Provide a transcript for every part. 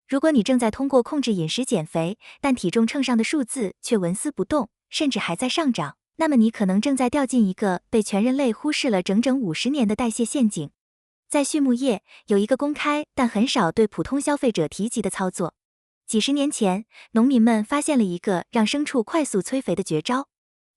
如果你正在通过控制饮食减肥，但体重秤上的数字却纹丝不动，甚至还在上涨，那么你可能正在掉进一个被全人类忽视了整整50年的代谢陷阱。在畜牧业，有一个公开但很少对普通消费者提及的操作。几十年前，农民们发现了一个让牲畜快速催肥的绝招。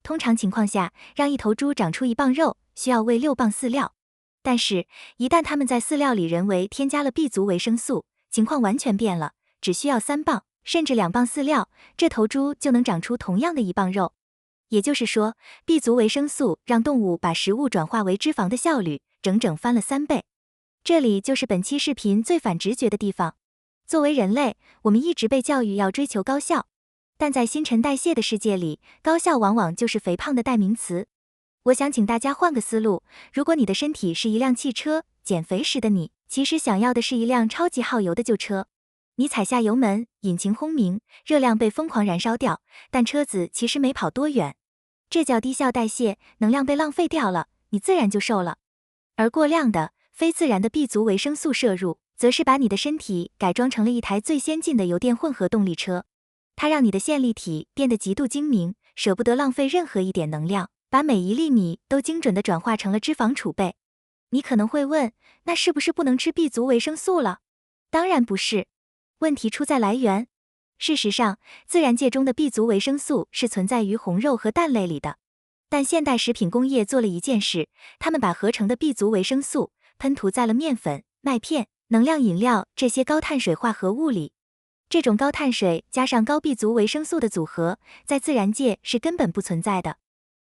通常情况下，让一头猪长出1磅肉，需要喂6磅饲料。但是，一旦他们在饲料里人为添加了 B 族维生素，情况完全变了，只需要3磅，甚至2磅饲料，这头猪就能长出同样的1磅肉。也就是说 ，B 族维生素让动物把食物转化为脂肪的效率整整翻了3倍。这里就是本期视频最反直觉的地方。作为人类，我们一直被教育要追求高效，但在新陈代谢的世界里，高效往往就是肥胖的代名词。我想请大家换个思路，如果你的身体是一辆汽车，减肥时的你，其实想要的是一辆超级耗油的旧车。你踩下油门，引擎轰鸣，热量被疯狂燃烧掉，但车子其实没跑多远。这叫低效代谢，能量被浪费掉了，你自然就瘦了。而过量的非自然的 B 族维生素摄入，则是把你的身体改装成了一台最先进的油电混合动力车。它让你的线粒体变得极度精明，舍不得浪费任何一点能量，把每1粒米都精准地转化成了脂肪储备。你可能会问，那是不是不能吃 B 族维生素了？当然不是，问题出在来源。事实上，自然界中的 B 族维生素是存在于红肉和蛋类里的。但现代食品工业做了一件事，他们把合成的 B 族维生素喷涂在了面粉、麦片、能量饮料这些高碳水化合物里。这种高碳水加上高 B 族维生素的组合，在自然界是根本不存在的。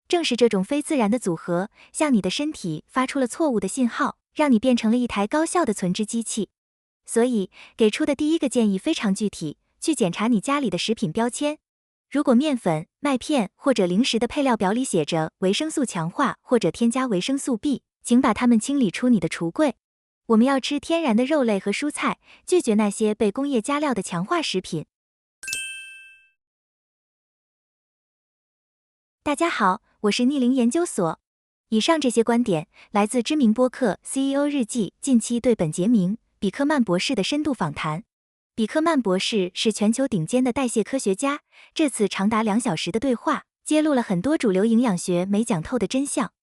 正是这种非自然的组合，向你的身体发出了错误的信号，让你变成了一台高效的存脂机器。所以，给出的第一个建议非常具体，去检查你家里的食品标签。如果面粉、麦片或者零食的配料表里写着维生素强化或者添加维生素 B， 请把它们清理出你的橱柜。我们要吃天然的肉类和蔬菜，拒绝那些被工业加料的强化食品。大家好，我是逆龄研究所。以上这些观点来自知名播客 CEO 日记近期对本杰明·比克曼博士的深度访谈。比克曼博士是全球顶尖的代谢科学家，这次长达2小时的对话，揭露了很多主流营养学没讲透的真相。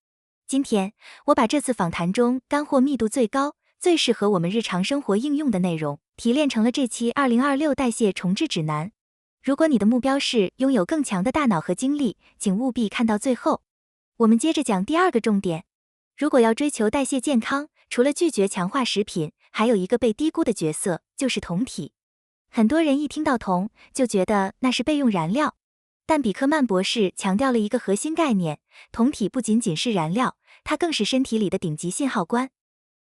今天，我把这次访谈中干货密度最高、最适合我们日常生活应用的内容，提炼成了这期2026代谢重置指南。如果你的目标是拥有更强的大脑和精力，请务必看到最后。我们接着讲第2个重点。如果要追求代谢健康，除了拒绝强化食品，还有一个被低估的角色，就是酮体。很多人一听到酮，就觉得那是备用燃料。但比克曼博士强调了一个核心概念，酮体不仅仅是燃料，它更是身体里的顶级信号官。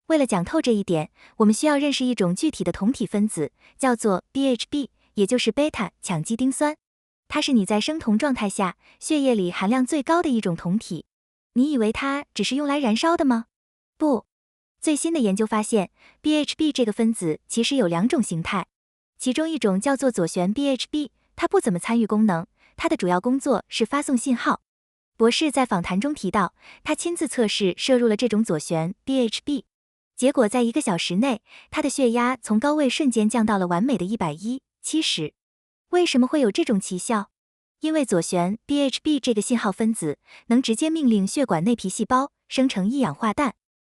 为了讲透这一点，我们需要认识一种具体的酮体分子，叫做 BHB， 也就是贝塔羟基丁酸。它是你在生酮状态下血液里含量最高的一种酮体。你以为它只是用来燃烧的吗？不，最新的研究发现 ，BHB 这个分子其实有2种形态，其中一种叫做左旋 BHB， 它不怎么参与功能，它的主要工作是发送信号。博士在访谈中提到，他亲自测试摄入了这种左旋 BHB， 结果在1个小时内，他的血压从高位瞬间降到了完美的110/70。为什么会有这种奇效？因为左旋 BHB 这个信号分子能直接命令血管内皮细胞生成一氧化氮。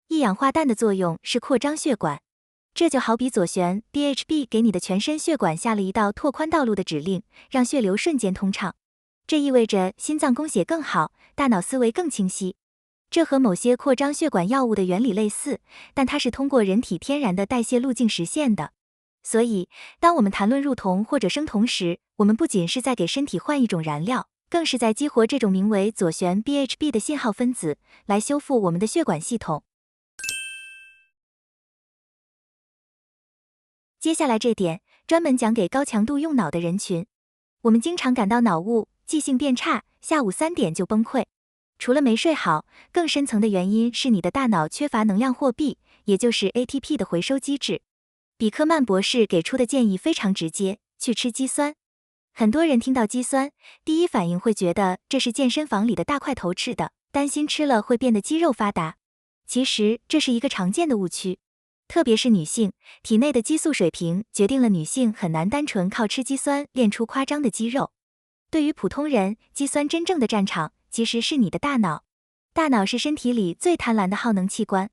一氧化氮的作用是扩张血管，这就好比左旋 BHB 给你的全身血管下了一道拓宽道路的指令，让血流瞬间通畅。这意味着心脏供血更好，大脑思维更清晰。这和某些扩张血管药物的原理类似，但它是通过人体天然的代谢路径实现的。所以，当我们谈论入酮或者生酮时，我们不仅是在给身体换一种燃料，更是在激活这种名为左旋 BHB 的信号分子，来修复我们的血管系统。接下来这点专门讲给高强度用脑的人群。我们经常感到脑雾、记性变差，下午3点就崩溃。除了没睡好，更深层的原因是你的大脑缺乏能量货币，也就是 ATP 的回收机制。比克曼博士给出的建议非常直接，去吃肌酸。很多人听到肌酸，第一反应会觉得这是健身房里的大块头吃的，担心吃了会变得肌肉发达。其实这是一个常见的误区。特别是女性，体内的激素水平决定了女性很难单纯靠吃肌酸练出夸张的肌肉。对于普通人，肌酸真正的战场其实是你的大脑。大脑是身体里最贪婪的耗能器官。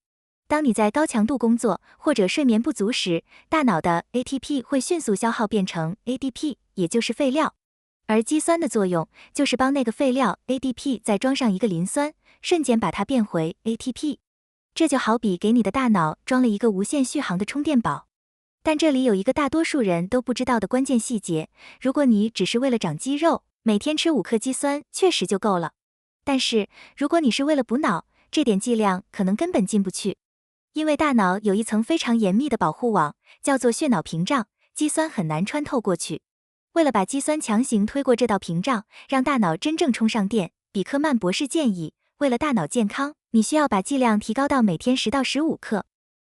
当你在高强度工作或者睡眠不足时，大脑的 ATP 会迅速消耗变成 ADP， 也就是废料。而肌酸的作用就是帮那个废料 ADP 再装上一个磷酸，瞬间把它变回 ATP。这就好比给你的大脑装了一个无限续航的充电宝。但这里有一个大多数人都不知道的关键细节，如果你只是为了长肌肉，每天吃5克肌酸确实就够了。但是如果你是为了补脑，这点剂量可能根本进不去。因为大脑有一层非常严密的保护网，叫做血脑屏障，肌酸很难穿透过去。为了把肌酸强行推过这道屏障，让大脑真正充上电，比克曼博士建议，为了大脑健康，你需要把剂量提高到每天10到15克。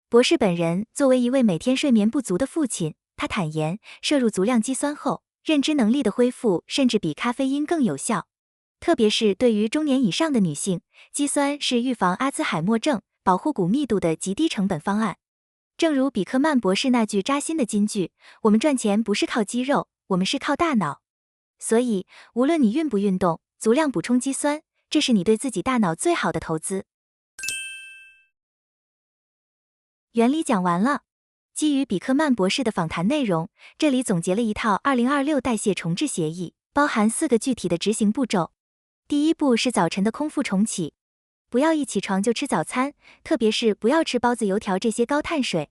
博士本人作为一位每天睡眠不足的父亲，他坦言，摄入足量肌酸后，认知能力的恢复甚至比咖啡因更有效。特别是对于中年以上的女性，肌酸是预防阿兹海默症、保护骨密度的极低成本方案。正如比克曼博士那句扎心的金句，我们赚钱不是靠肌肉，我们是靠大脑。所以，无论你运不运动，足量补充肌酸，这是你对自己大脑最好的投资。原理讲完了。基于比克曼博士的访谈内容，这里总结了一套2026代谢重置协议，包含4个具体的执行步骤。第一步是早晨的空腹重启，不要一起床就吃早餐，特别是不要吃包子油条这些高碳水。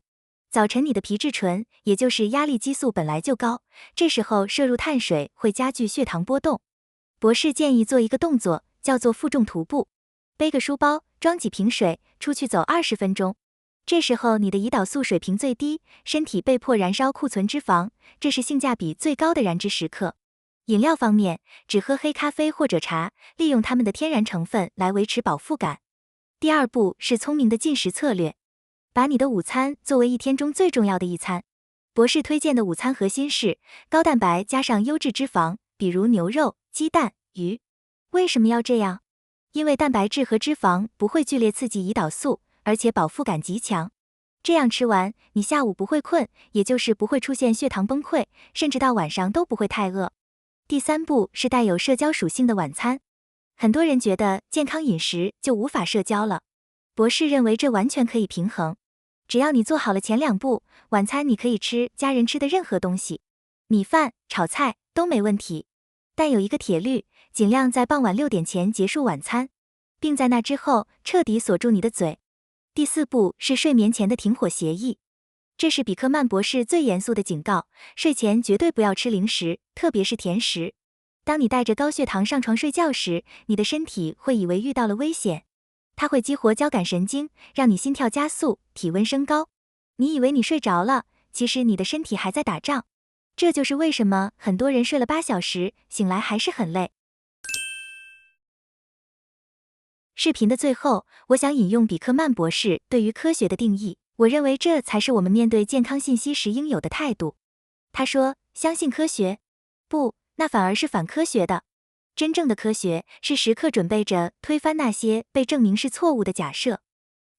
早晨你的皮质醇，也就是压力激素本来就高，这时候摄入碳水会加剧血糖波动。博士建议做一个动作，叫做负重徒步，背个书包，装几瓶水，出去走20分钟。这时候你的胰岛素水平最低，身体被迫燃烧库存脂肪，这是性价比最高的燃脂时刻。饮料方面，只喝黑咖啡或者茶，利用它们的天然成分来维持饱腹感。第二步是聪明的进食策略，把你的午餐作为一天中最重要的一餐。博士推荐的午餐核心是高蛋白加上优质脂肪，比如牛肉、鸡蛋、鱼。为什么要这样？因为蛋白质和脂肪不会剧烈刺激胰岛素，而且饱腹感极强。这样吃完，你下午不会困，也就是不会出现血糖崩溃，甚至到晚上都不会太饿。第三步是带有社交属性的晚餐。很多人觉得健康饮食就无法社交了，博士认为这完全可以平衡。只要你做好了前2步，晚餐你可以吃家人吃的任何东西，米饭、炒菜都没问题。但有一个铁律，尽量在傍晚6点前结束晚餐，并在那之后彻底锁住你的嘴。第4步是睡眠前的停火协议。这是比克曼博士最严肃的警告，睡前绝对不要吃零食，特别是甜食。当你带着高血糖上床睡觉时，你的身体会以为遇到了危险，它会激活交感神经，让你心跳加速，体温升高。你以为你睡着了，其实你的身体还在打仗。这就是为什么很多人睡了8小时，醒来还是很累。视频的最后，我想引用比克曼博士对于科学的定义，我认为这才是我们面对健康信息时应有的态度。他说，相信科学？不，那反而是反科学的。真正的科学是时刻准备着推翻那些被证明是错误的假设。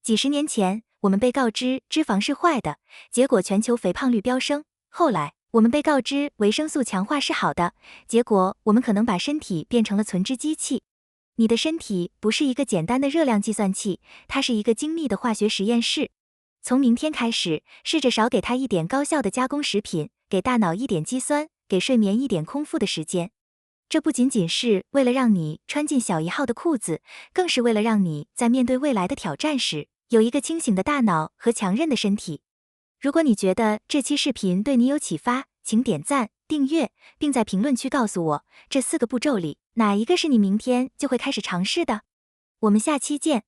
几十年前，我们被告知脂肪是坏的，结果全球肥胖率飙升。后来，我们被告知维生素强化是好的，结果我们可能把身体变成了存脂机器。你的身体不是一个简单的热量计算器，它是一个精密的化学实验室。从明天开始，试着少给它一点高效的加工食品，给大脑一点肌酸，给睡眠一点空腹的时间。这不仅仅是为了让你穿进小1号的裤子，更是为了让你在面对未来的挑战时，有一个清醒的大脑和强韧的身体。如果你觉得这期视频对你有启发，请点赞、订阅，并在评论区告诉我，这4个步骤里，哪一个是你明天就会开始尝试的？我们下期见。